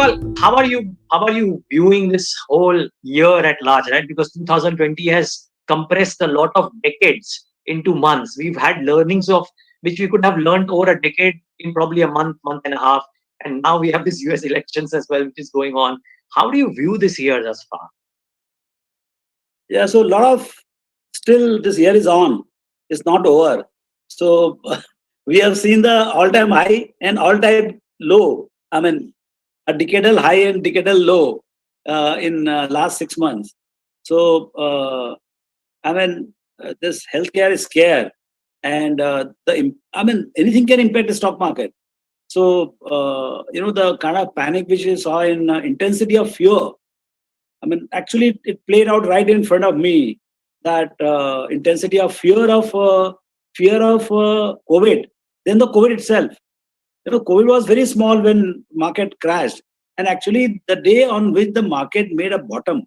Agrawal, how are you viewing this whole year at large, right? Because 2020 has compressed a lot of decades into months. We've had learnings of which we could have learned over a decade in probably a month and a half, and now we have this US elections as well, which is going on. How do you view this year thus far? Yeah, so a lot of still this year is on. It's not over. So we have seen the all-time high and all-time low. I mean, a decadal high and decadal low in last 6 months. So this healthcare is scare, and anything can impact the stock market. So the kind of panic which we saw in intensity of fear. I mean, actually, it played out right in front of me. That intensity of fear of COVID. Then the COVID itself. COVID was very small when market crashed, and actually, the day on which the market made a bottom,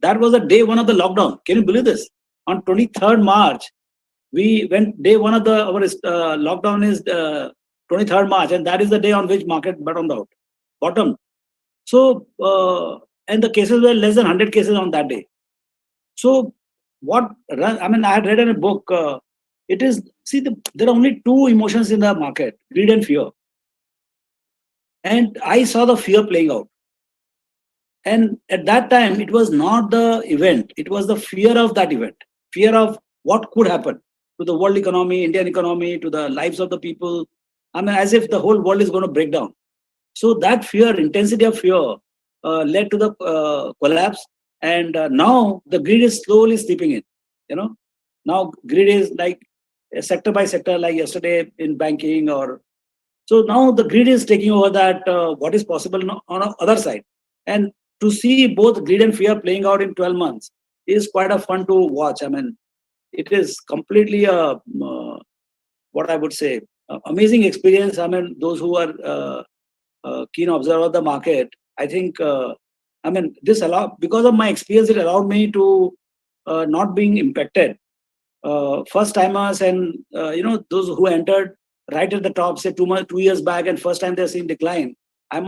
that was the day one of the lockdown. Can you believe this? On 23rd March, we went day one of our lockdown is 23rd March, and that is the day on which market bottomed out. Bottom. So and the cases were less than 100 cases on that day. So I had read in a book. There are only two emotions in the market: greed and fear. And I saw the fear playing out. And at that time, it was not the event; it was the fear of that event, fear of what could happen to the world economy, Indian economy, to the lives of the people. I mean, as if the whole world is going to break down. So that fear, intensity of fear, led to the collapse, and now the greed is slowly sleeping in. Now greed is like sector by sector, like yesterday in banking, or so now the greed is taking over that what is possible on the other side, and to see both greed and fear playing out in 12 months is quite a fun to watch. I mean, it is completely a what I would say amazing experience. I mean, those who are keen observer of the market, I think, because of my experience, it allowed me to not being impacted. First timers and those who entered right at the top, say 2 years back, and first time they're seeing decline. I'm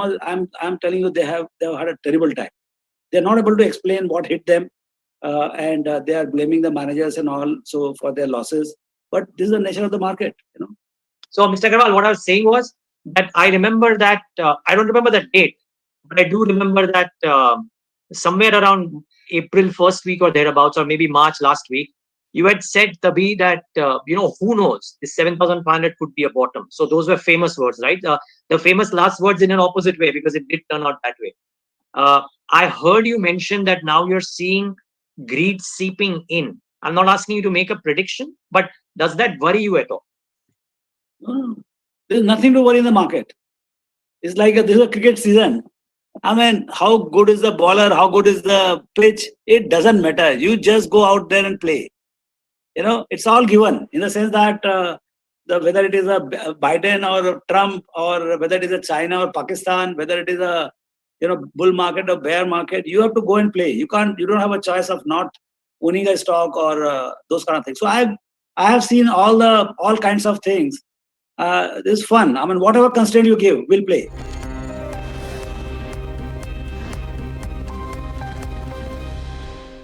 telling you, they've had a terrible time. They're not able to explain what hit them, and they are blaming the managers and all so for their losses. But this is the nature of the market. So, Mr. Agrawal, what I was saying was that I remember that I don't remember the date, but I do remember that somewhere around April first week or thereabouts, or maybe March last week, you had said, Tabi, that who knows, this 7,500 could be a bottom. So those were famous words, right? The famous last words in an opposite way, because it did turn out that way. I heard you mention that now you're seeing greed seeping in. I'm not asking you to make a prediction, but does that worry you at all? There's nothing to worry in the market. It's like this is a cricket season. I mean, how good is the bowler? How good is the pitch? It doesn't matter. You just go out there and play. It's all given in the sense that whether it is a Biden or a Trump, or whether it is a China or Pakistan, whether it is a bull market or bear market, you have to go and play. You don't have a choice of not owning a stock or those kind of things. So I have seen all kinds of things. This is fun. I mean, whatever constraint you give, we'll play.